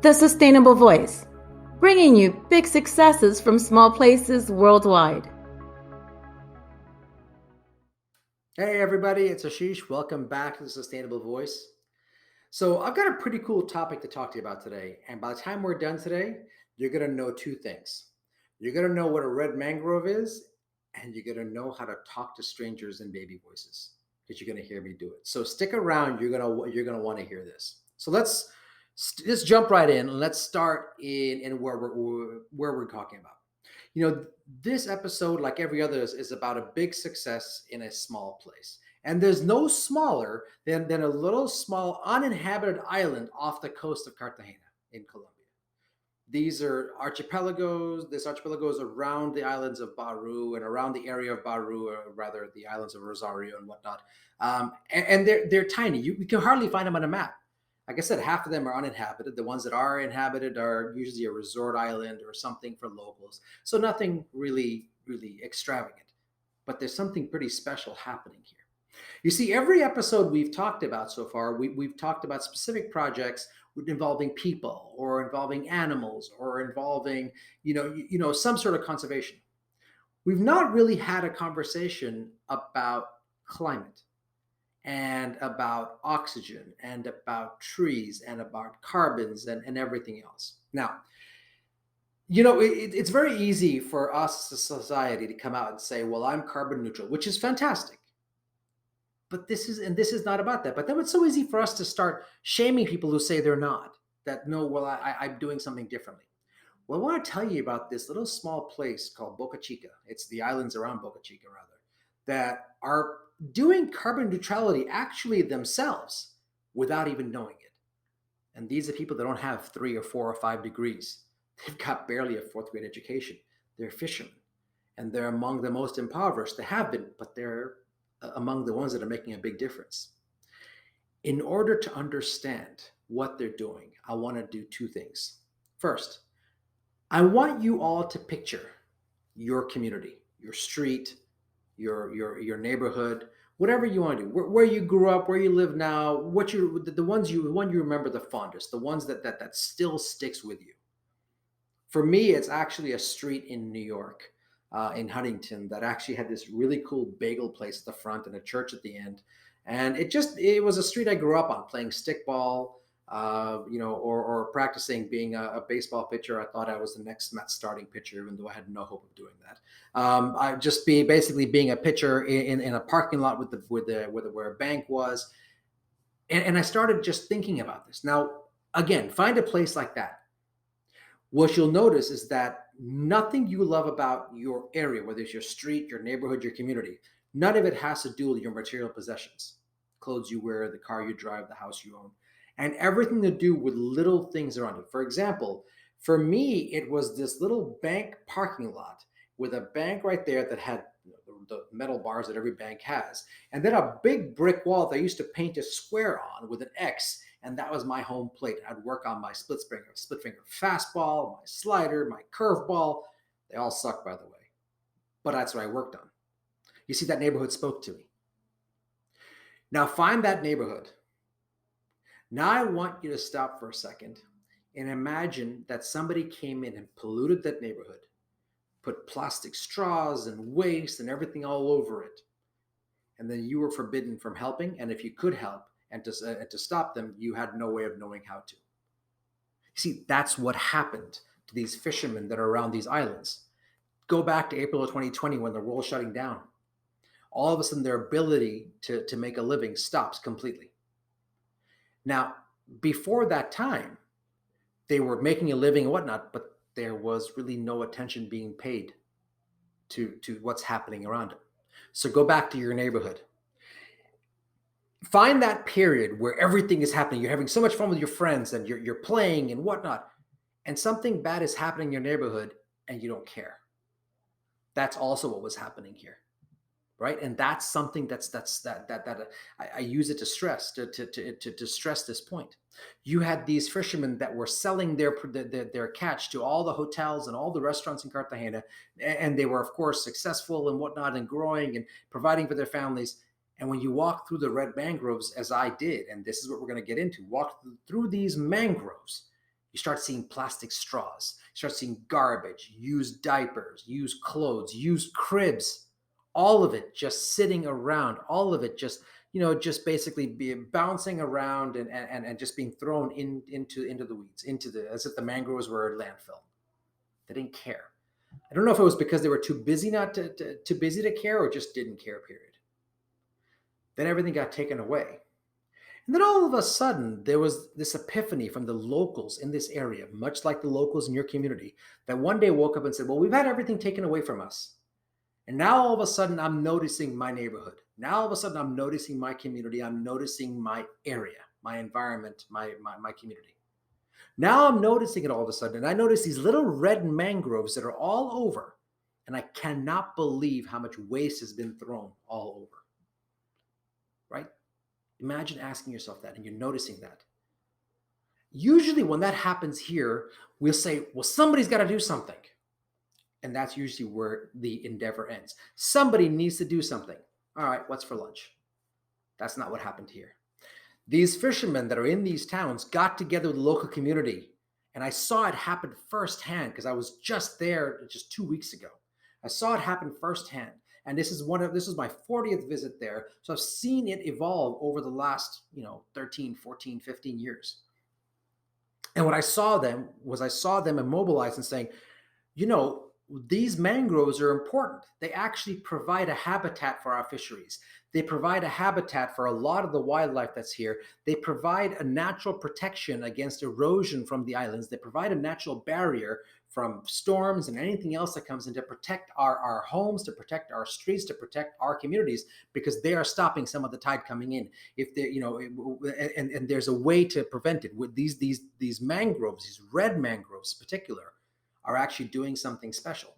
The Sustainable Voice, bringing you big successes from small places worldwide. Hey everybody, it's Ashish. Welcome back to the Sustainable Voice. So I've got a pretty cool topic to talk to you about today. And by the time we're done today, you're going to know two things. You're going to know what a red mangrove is, and you're going to know how to talk to strangers in baby voices because you're going to hear me do it. So stick around. You're going to want to hear this. So let's jump right in and let's start in where we're talking about. You know, this episode, like every other, is about a big success in a small place. And there's no smaller than a little small uninhabited island off the coast of Cartagena in Colombia. These are archipelagos. This archipelago is around the islands of Baru and around the area of Baru, or rather the islands of Rosario and whatnot. And they're tiny. You can hardly find them on a map. Like I said, half of them are uninhabited. The ones that are inhabited are usually a resort island or something for locals. So nothing really extravagant. But there's something pretty special happening here. You see, every episode we've talked about so far, we've talked about specific projects involving people or involving animals or involving, some sort of conservation. We've not really had a conversation about climate and about oxygen and about trees and about carbons and everything else. Now, it's very easy for us as a society to come out and say, well, I'm carbon neutral, which is fantastic. But this is not about that. But then it's so easy for us to start shaming people who say they're not, that no, well, I'm doing something differently. Well, I want to tell you about this little small place called Boca Chica. It's the islands around Boca Chica, rather, that are doing carbon neutrality actually themselves without even knowing it. And these are people that don't have 3 or 4 or 5 degrees. They've got barely a fourth grade education. They're fishermen, and they're among the most impoverished. They have been, but they're among the ones that are making a big difference. In order to understand what they're doing, I want to do two things. First, I want you all to picture your community, your street, your neighborhood, whatever you want to do, where you grew up, where you live now, what you the one you remember the fondest, the ones that still sticks with you. For me, it's actually a street in New York, in Huntington, that actually had this really cool bagel place at the front and a church at the end. And it was a street I grew up on, playing stickball, or practicing being a baseball pitcher. I thought I was the next Mets starting pitcher, even though I had no hope of doing that. I just be basically being a pitcher in a parking lot where a bank was. And I started just thinking about this. Now, again, find a place like that. What you'll notice is that nothing you love about your area, whether it's your street, your neighborhood, your community, none of it has to do with your material possessions, clothes you wear, the car you drive, the house you own, and everything to do with little things around it. For example, for me, it was this little bank parking lot with a bank right there that had the metal bars that every bank has, and then a big brick wall that I used to paint a square on with an X, and that was my home plate. I'd work on my split finger fastball, my slider, my curveball. They all suck, by the way, but that's what I worked on. You see, that neighborhood spoke to me. Now find that neighborhood. Now I want you to stop for a second and imagine that somebody came in and polluted that neighborhood, put plastic straws and waste and everything all over it, and then you were forbidden from helping. And if you could help and to stop them, you had no way of knowing how to. You see, that's what happened to these fishermen that are around these islands. Go back to April of 2020 when the world's shutting down. All of a sudden, their ability to make a living stops completely. Now, before that time, they were making a living and whatnot, but there was really no attention being paid to what's happening around it. So go back to your neighborhood. Find that period where everything is happening. You're having so much fun with your friends and you're playing and whatnot, and something bad is happening in your neighborhood and you don't care. That's also what was happening here, right? And that's something that I use it to stress to stress this point. You had these fishermen that were selling their catch to all the hotels and all the restaurants in Cartagena, and they were of course successful and whatnot and growing and providing for their families. And when you walk through the red mangroves, as I did, and this is what we're going to get into, walk through these mangroves, You start seeing plastic straws, you start seeing garbage, used diapers, used clothes, used cribs, all of it just sitting around, all of it just, just basically be bouncing around and just being thrown into the weeds, into the, as if the mangroves were a landfill. They didn't care. I don't know if it was because they were too busy not too busy to care, or just didn't care, period. Then everything got taken away. And then all of a sudden, there was this epiphany from the locals in this area, much like the locals in your community, that one day woke up and said, well, we've had everything taken away from us. And now all of a sudden, I'm noticing my neighborhood. Now all of a sudden, I'm noticing my community. I'm noticing my area, my environment, my community. Now I'm noticing it all of a sudden. And I notice these little red mangroves that are all over. And I cannot believe how much waste has been thrown all over. Right? Imagine asking yourself that and you're noticing that. Usually, when that happens here, we'll say, well, somebody's got to do something. And that's usually where the endeavor ends. Somebody needs to do something. All right, what's for lunch? That's not what happened here. These fishermen that are in these towns got together with the local community. And I saw it happen firsthand because I was just there just 2 weeks ago. I saw it happen firsthand. And this is my 40th visit there. So I've seen it evolve over the last, 13, 14, 15 years. And what I saw them immobilized and saying, you know, these mangroves are important. They actually provide a habitat for our fisheries. They provide a habitat for a lot of the wildlife that's here. They provide a natural protection against erosion from the islands. They provide a natural barrier from storms and anything else that comes in to protect our homes, to protect our streets, to protect our communities, because they are stopping some of the tide coming in. If they, and there's a way to prevent it with these mangroves, these red mangroves in particular, are actually doing something special.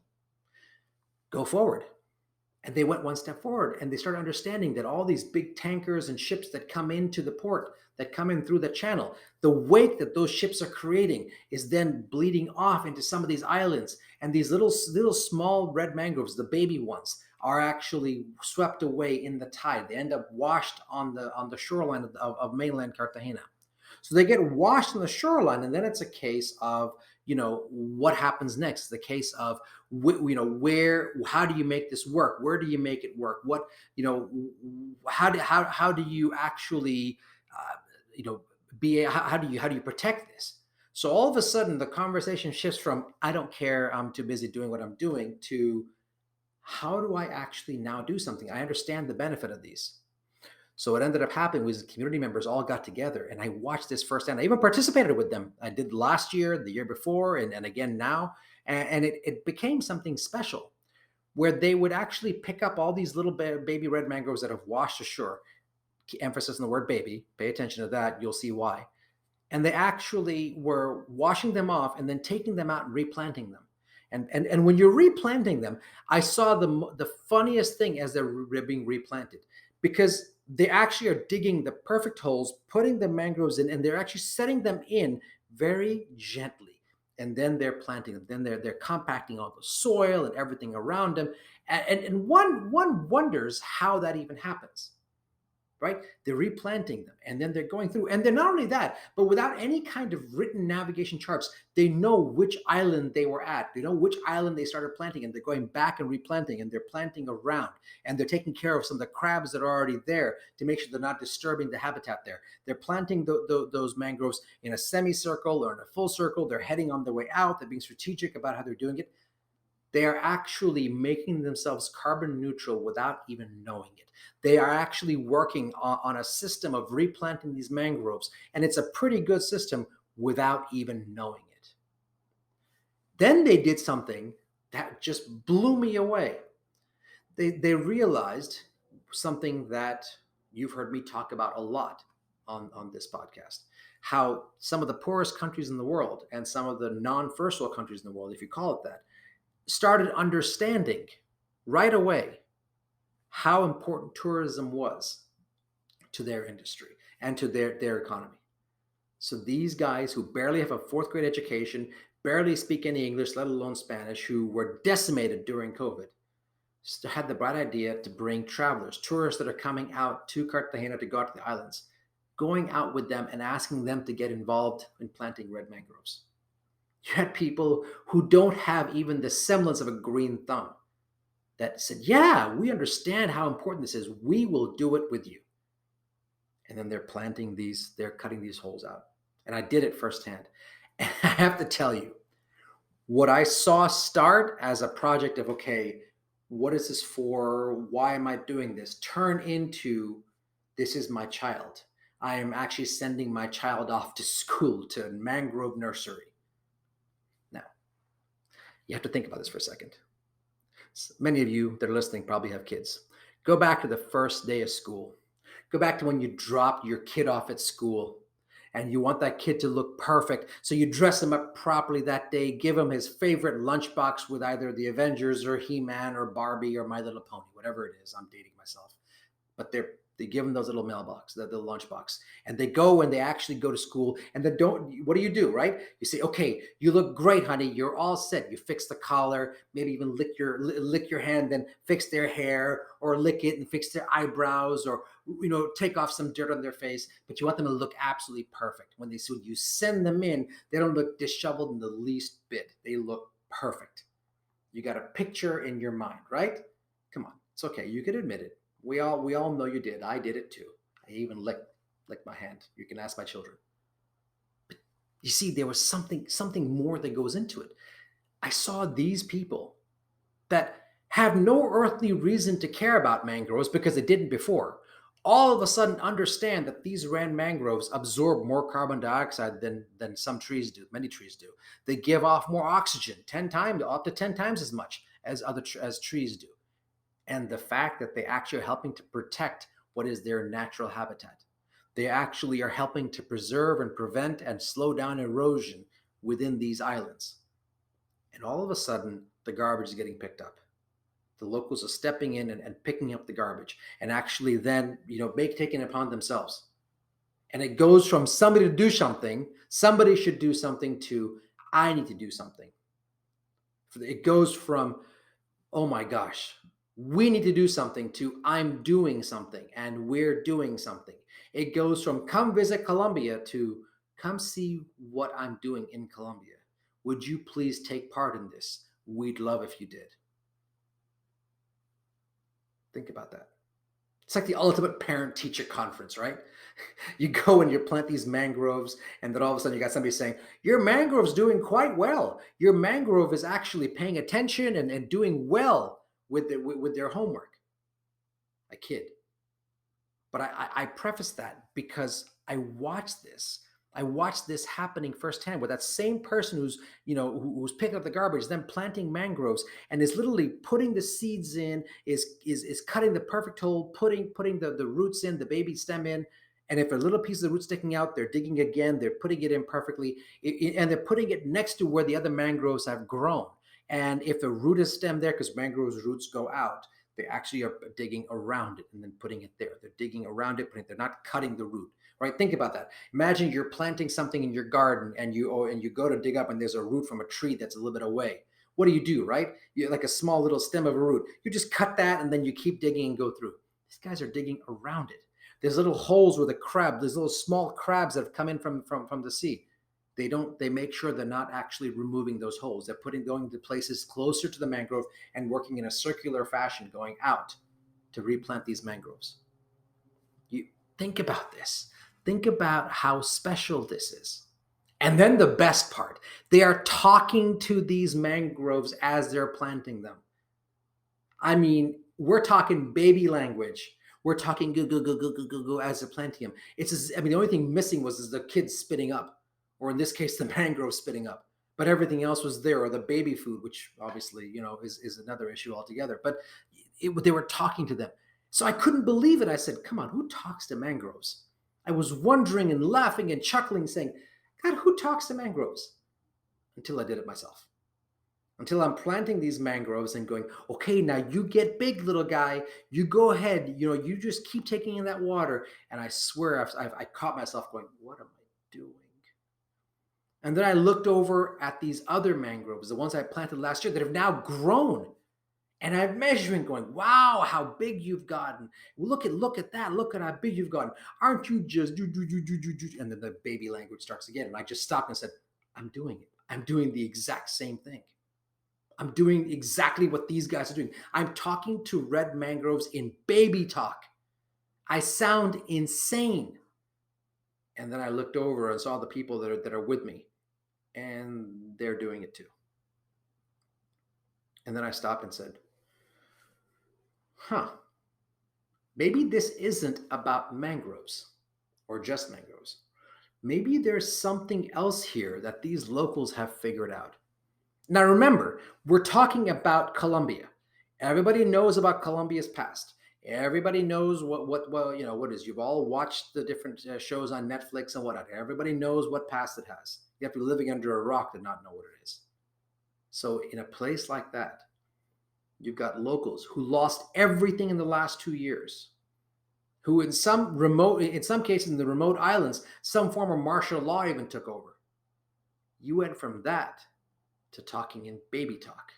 Go forward. And they went one step forward and they started understanding that all these big tankers and ships that come into the port, that come in through the channel, the wake that those ships are creating is then bleeding off into some of these islands. And these little small red mangroves, the baby ones, are actually swept away in the tide. They end up washed on the shoreline of mainland Cartagena. So they get washed on the shoreline, and then it's a case of, what happens next? It's the case of, how do you make this work? Where do you make it work? What, how do you actually, how do you protect this? So all of a sudden, the conversation shifts from I don't care, I'm too busy doing what I'm doing, to how do I actually now do something? I understand the benefit of these. So what ended up happening was the community members all got together and I watched this firsthand. I even participated with them. I did last year, the year before, and again now. And it became something special where they would actually pick up all these little baby red mangroves that have washed ashore. Emphasis on the word baby. Pay attention to that. You'll see why. And they actually were washing them off and then taking them out and replanting them. And when you're replanting them, I saw the funniest thing as they're being replanted, because they actually are digging the perfect holes, putting the mangroves in, and they're actually setting them in very gently. And then they're planting them. Then they're compacting all the soil and everything around them. And one wonders how that even happens. Right? They're replanting them and then they're going through. And they're not only that, but without any kind of written navigation charts, they know which island they were at. They know which island they started planting, and they're going back and replanting, and they're planting around, and they're taking care of some of the crabs that are already there to make sure they're not disturbing the habitat there. They're planting those mangroves in a semicircle or in a full circle. They're heading on their way out. They're being strategic about how they're doing it. They are actually making themselves carbon neutral without even knowing it. They are actually working on a system of replanting these mangroves, and it's a pretty good system without even knowing it. Then they did something that just blew me away. They realized something that you've heard me talk about a lot on this podcast, how some of the poorest countries in the world and some of the non-first world countries in the world, if you call it that, started understanding right away how important tourism was to their industry and to their economy. So these guys who barely have a fourth grade education, barely speak any English, let alone Spanish, who were decimated during COVID, had the bright idea to bring travelers, tourists that are coming out to Cartagena to go out to the islands, going out with them and asking them to get involved in planting red mangroves. You had people who don't have even the semblance of a green thumb that said, yeah, we understand how important this is. We will do it with you. And then they're cutting these holes out. And I did it firsthand. And I have to tell you, what I saw start as a project of, okay, what is this for? Why am I doing this? Turn into, this is my child. I am actually sending my child off to school, to mangrove nursery. Now, you have to think about this for a second. Many of you that are listening probably have kids. Go back to the first day of school. Go back to when you dropped your kid off at school and you want that kid to look perfect. So you dress him up properly that day, give him his favorite lunchbox with either the Avengers or He-Man or Barbie or My Little Pony, whatever it is. I'm dating myself. But they give them those little mailbox, the lunchbox, and they go and they actually go to school. And then don't, what do? Right? You say, okay, you look great, honey. You're all set. You fix the collar, maybe even lick your hand, then fix their hair or lick it and fix their eyebrows or take off some dirt on their face. But you want them to look absolutely perfect. When you send them in, they don't look disheveled in the least bit. They look perfect. You got a picture in your mind, right? Come on, it's okay. You can admit it. We all know you did. I did it too. I even licked my hand. You can ask my children. But you see, there was something more that goes into it. I saw these people that have no earthly reason to care about mangroves because they didn't before. All of a sudden understand that these red mangroves absorb more carbon dioxide than some trees do, many trees do. They give off more oxygen, 10 times, up to 10 times as much as trees do. And the fact that they actually are helping to protect what is their natural habitat. They actually are helping to preserve and prevent and slow down erosion within these islands. And all of a sudden, the garbage is getting picked up. The locals are stepping in and picking up the garbage and actually then, taking it upon themselves. And it goes from somebody to do something, somebody should do something, to I need to do something. It goes from, oh my gosh, we need to do something, to I'm doing something and we're doing something. It goes from come visit Colombia to come see what I'm doing in Colombia. Would you please take part in this? We'd love if you did. Think about that. It's like the ultimate parent teacher conference, right? You go and you plant these mangroves, and then all of a sudden you got somebody saying, your mangrove's doing quite well. Your mangrove is actually paying attention and doing well with their homework. I kid. But I preface that because I watched this. I watched this happening firsthand with that same person who's picking up the garbage, then planting mangroves, and is literally putting the seeds in, is cutting the perfect hole, putting the roots in, the baby stem in. And if a little piece of the root sticking out, they're digging again, they're putting it in perfectly, and they're putting it next to where the other mangroves have grown. And if the root is stem there, because mangroves roots go out, they actually are digging around it and then putting it there. They're digging around it, they're not cutting the root, right? Think about that. Imagine you're planting something in your garden and you go to dig up and there's a root from a tree that's a little bit away. What do, right? You like a small little stem of a root. You just cut that and then you keep digging and go through. These guys are digging around it. There's little holes where there's little small crabs that have come in from the sea. They make sure they're not actually removing those holes. They're going to places closer to the mangrove and working in a circular fashion, going out to replant these mangroves. You think about this. Think about how special this is. And then the best part, they are talking to these mangroves as they're planting them. I mean, we're talking baby language. We're talking go go go go go go go as they're planting them. The only thing missing was the kids spitting up, or in this case, the mangrove spitting up. But everything else was there, or the baby food, which obviously is another issue altogether. But they were talking to them, so I couldn't believe it. I said, "Come on, who talks to mangroves?" I was wondering and laughing and chuckling, saying, "God, who talks to mangroves?" Until I did it myself. Until I'm planting these mangroves and going, okay, now you get big, little guy. You go ahead. You just keep taking in that water. And I swear, I caught myself going, what am I doing? And then I looked over at these other mangroves, the ones I planted last year that have now grown. And I'm measuring, going, wow, how big you've gotten. Look at that. Look at how big you've gotten. Aren't you just do, do, do, do, do, do. And then the baby language starts again. And I just stopped and said, I'm doing it. I'm doing the exact same thing. I'm doing exactly what these guys are doing. I'm talking to red mangroves in baby talk. I sound insane. And then I looked over and saw the people that are with me, and they're doing it too. And then I stopped and said, huh, maybe this isn't about mangroves or just mangroves. Maybe there's something else here that these locals have figured out. Now, remember, we're talking about Colombia. Everybody knows about Colombia's past. Everybody knows what is. You've all watched the different shows on Netflix and whatnot. Everybody knows what past it has. You have to be living under a rock to not know what it is. So, in a place like that, you've got locals who lost everything in the last 2 years, who in some cases in the remote islands, some form of martial law even took over. You went from that to talking in baby talk.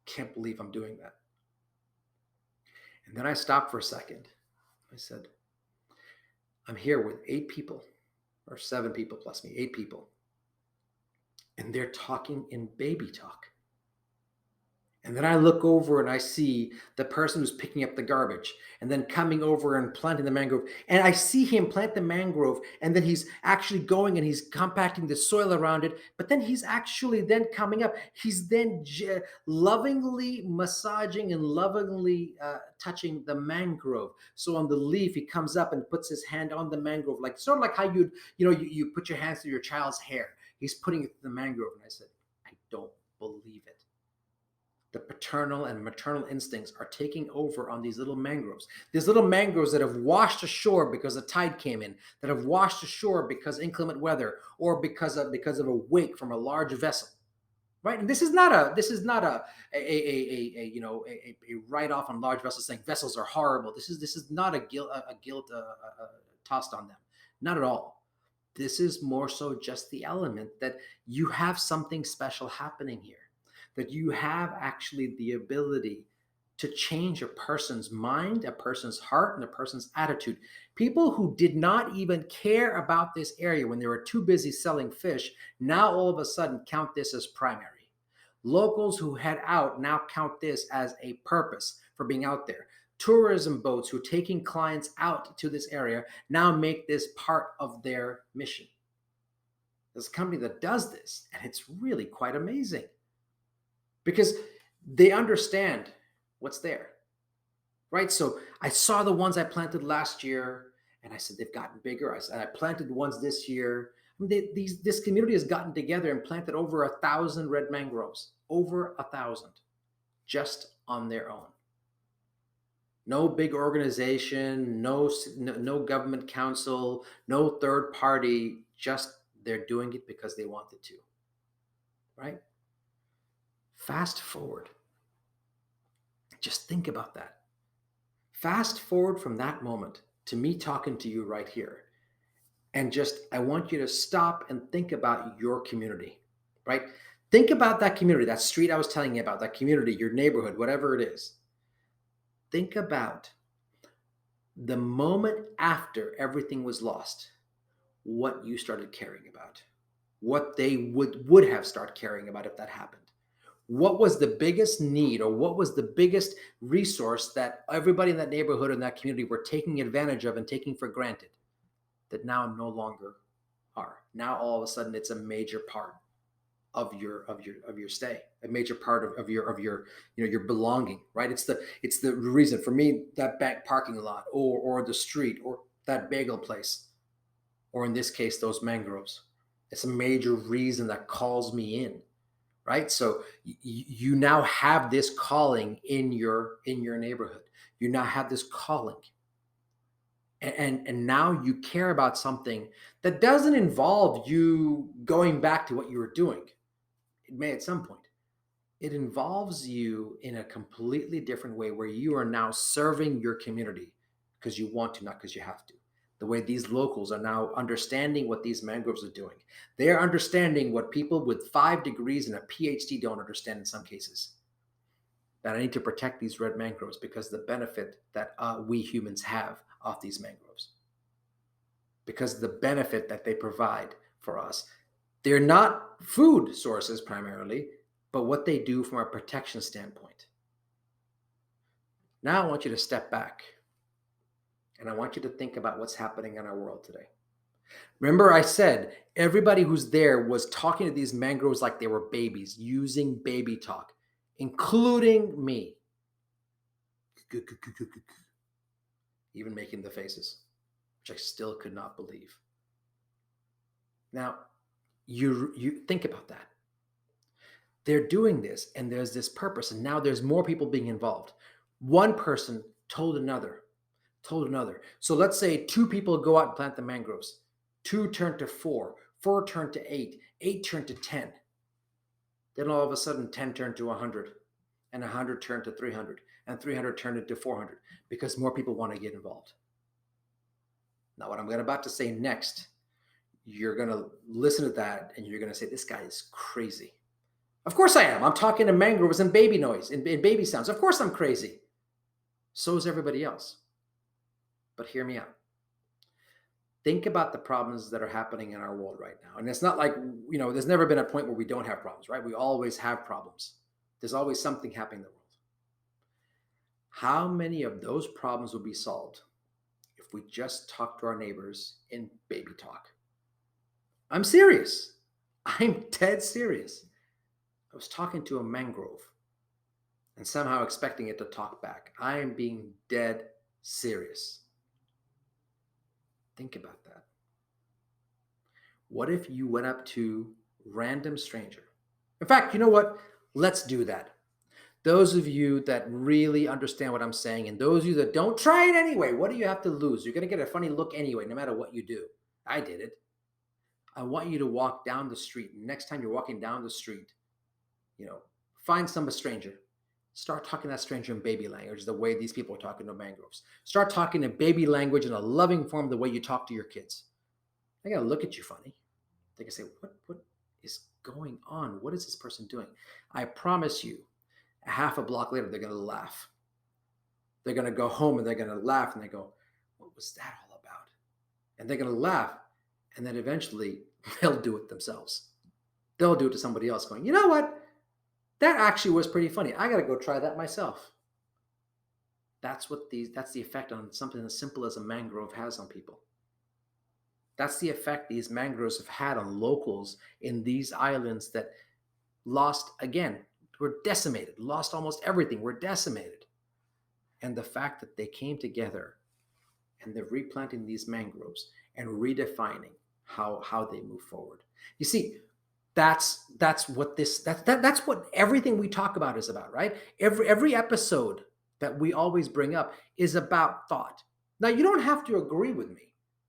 Can't believe I'm doing that. And then I stopped for a second. I said, I'm here with 8 people, or 7 people plus me, 8 people. And they're talking in baby talk. And then I look over and I see the person who's picking up the garbage and then coming over and planting the mangrove. And I see him plant the mangrove, and then he's actually going and he's compacting the soil around it. But then he's actually then coming up. He's then lovingly massaging and lovingly touching the mangrove. So on the leaf, he comes up and puts his hand on the mangrove, like sort of like how you put your hands through your child's hair. He's putting it through the mangrove. And I said, I don't believe it. The paternal and maternal instincts are taking over on these little mangroves. These little mangroves that have washed ashore because a tide came in, that have washed ashore because inclement weather, or because of a wake from a large vessel, right? And this is not a write off on large vessels saying vessels are horrible. This is not a guilt tossed on them, not at all. This is more so just the element that you have something special happening here, that you have actually the ability to change a person's mind, a person's heart, and a person's attitude. People who did not even care about this area when they were too busy selling fish now all of a sudden count this as primary. Locals who head out now count this as a purpose for being out there. Tourism boats who are taking clients out to this area now make this part of their mission. There's a company that does this, and it's really quite amazing, because they understand what's there, right? So I saw the ones I planted last year, and I said they've gotten bigger. I planted ones this year. I mean, this community has gotten together and planted over 1,000 red mangroves, over 1,000, just on their own. No big organization, no government council, no third party. Just they're doing it because they wanted to, right? Fast forward. Just think about that. Fast forward from that moment to me talking to you right here. And I want you to stop and think about your community, right? Think about that community, that street I was telling you about, that community, your neighborhood, whatever it is. Think about the moment after everything was lost, what you started caring about, what they would have started caring about if that happened. What was the biggest need, or what was the biggest resource that everybody in that neighborhood and that community were taking advantage of and taking for granted, that now no longer are? Now all of a sudden it's a major part of your stay, a major part of your belonging, right? It's the reason for me, that bank parking lot, or the street, or that bagel place, or in this case those mangroves. It's a major reason that calls me in, right? So you now have this calling in your neighborhood. You now have this calling, and now you care about something that doesn't involve you going back to what you were doing. It may at some point. It involves you in a completely different way, where you are now serving your community because you want to, not because you have to. The way these locals are now understanding what these mangroves are doing. They are understanding what people with 5 degrees and a PhD don't understand in some cases. That I need to protect these red mangroves because the benefit that we humans have off these mangroves. because of the benefit that they provide for us. They're not food sources primarily, but what they do from a protection standpoint. Now I want you to step back and I want you to think about what's happening in our world today. Remember, I said everybody who's there was talking to these mangroves like they were babies, using baby talk, including me, even making the faces, which I still could not believe. Now, you think about that. They're doing this, and there's this purpose, and now there's more people being involved. One person told another, told another. So let's say two people go out and plant the mangroves. Two turn to four, four turn to eight, eight turn to 10. Then all of a sudden, 10 turned to 100, and 100 turned to 300, and 300 turned into 400 because more people want to get involved. Now, what I'm about to say next, you're going to listen to that and you're going to say, this guy is crazy. Of course I am. I'm talking to mangroves and baby noise and baby sounds. Of course I'm crazy. So is everybody else. But hear me out. Think about the problems that are happening in our world right now. And it's not like, there's never been a point where we don't have problems, right? We always have problems. There's always something happening in the world. How many of those problems will be solved if we just talk to our neighbors in baby talk? I'm serious. I'm dead serious. I was talking to a mangrove and somehow expecting it to talk back. I am being dead serious. Think about that. What if you went up to a random stranger? In fact, you know what? Let's do that. Those of you that really understand what I'm saying, and those of you that don't, try it anyway. What do you have to lose? You're going to get a funny look anyway, no matter what you do. I did it. I want you to walk down the street. Next time you're walking down the street, find some stranger. Start talking to that stranger in baby language, the way these people are talking to mangroves. Start talking in baby language in a loving form, the way you talk to your kids. They're going to look at you funny. They can say, what is going on? What is this person doing? I promise you, a half a block later, they're going to laugh. They're going to go home and they're going to laugh and they go, what was that all about? And they're going to laugh. And then eventually they'll do it themselves. They'll do it to somebody else going, you know what? That actually was pretty funny. I got to go try that myself. That's the effect on something as simple as a mangrove has on people. That's the effect these mangroves have had on locals in these islands that were decimated, lost almost everything, were decimated. And the fact that they came together and they're replanting these mangroves and redefining how they move forward. You see, that's what everything we talk about is about, right? Every episode that we always bring up is about thought. Now, you don't have to agree with me.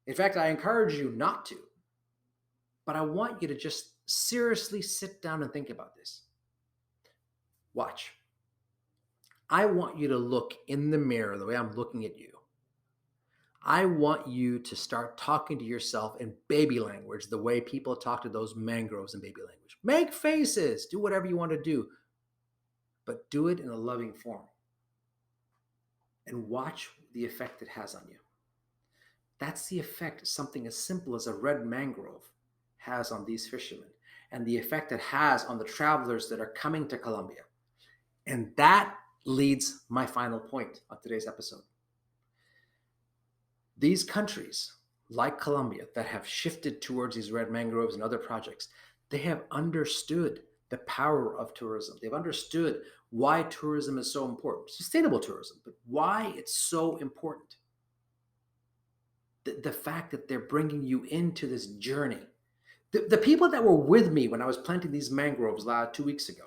In fact, I encourage you not to. But I want you to just seriously sit down and think about this. Watch. I want you to look in the mirror the way I'm looking at you. I want you to start talking to yourself in baby language, the way people talk to those mangroves in baby language. Make faces, do whatever you want to do, but do it in a loving form. And watch the effect it has on you. That's the effect something as simple as a red mangrove has on these fishermen, and the effect it has on the travelers that are coming to Colombia. And that leads my final point of today's episode. These countries, like Colombia, that have shifted towards these red mangroves and other projects, they have understood the power of tourism. They've understood why tourism is so important. Sustainable tourism, but why it's so important. The fact that they're bringing you into this journey. The people that were with me when I was planting these mangroves 2 weeks ago,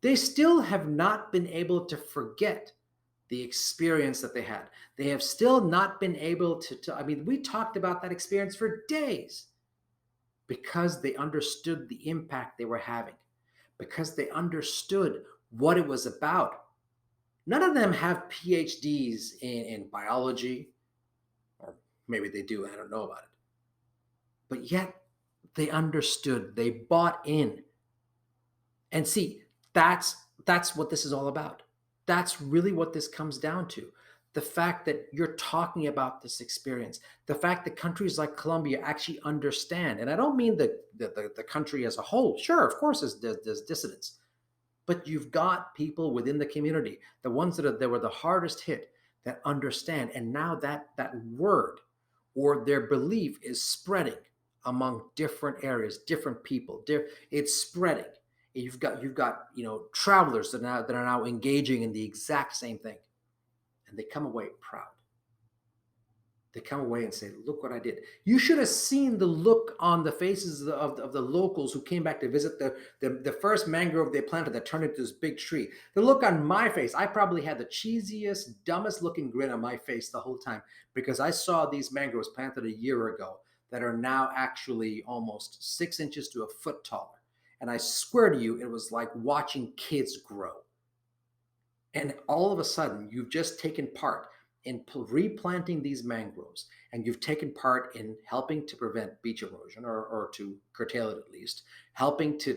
they still have not been able to forget the experience that they had. They have still not been able to we talked about that experience for days because they understood the impact they were having, because they understood what it was about. None of them have PhDs in biology, or maybe they do, I don't know about it. But yet they understood, they bought in. And see, that's what this is all about. That's really what this comes down to. The fact that you're talking about this experience, the fact that countries like Colombia actually understand, and I don't mean the country as a whole. Sure, of course, there's dissidents, but you've got people within the community, the ones that were the hardest hit, that understand, and now that word or their belief is spreading among different areas, different people. It's spreading. You've got travelers that are now engaging in the exact same thing, and they come away proud. They come away and say, "Look what I did." You should have seen the look on the faces of the locals who came back to visit the first mangrove they planted that turned into this big tree. The look on my face, I probably had the cheesiest, dumbest looking grin on my face the whole time, because I saw these mangroves planted a year ago that are now actually almost 6 inches to a foot taller. And I swear to you, it was like watching kids grow. And all of a sudden, you've just taken part in replanting these mangroves, and you've taken part in helping to prevent beach erosion, or to curtail it at least, helping to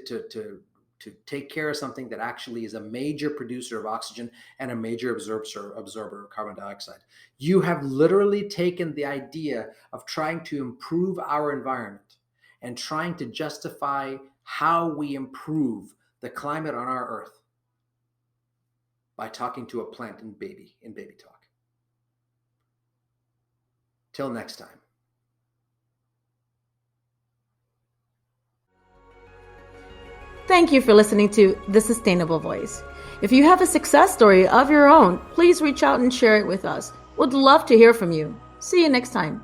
take care of something that actually is a major producer of oxygen and a major absorber of carbon dioxide. You have literally taken the idea of trying to improve our environment and trying to justify how we improve the climate on our earth by talking to a plant in baby talk. Till next time. Thank you for listening to The Sustainable Voice. If you have a success story of your own, please reach out and share it with us. Would love to hear from you. See you next time.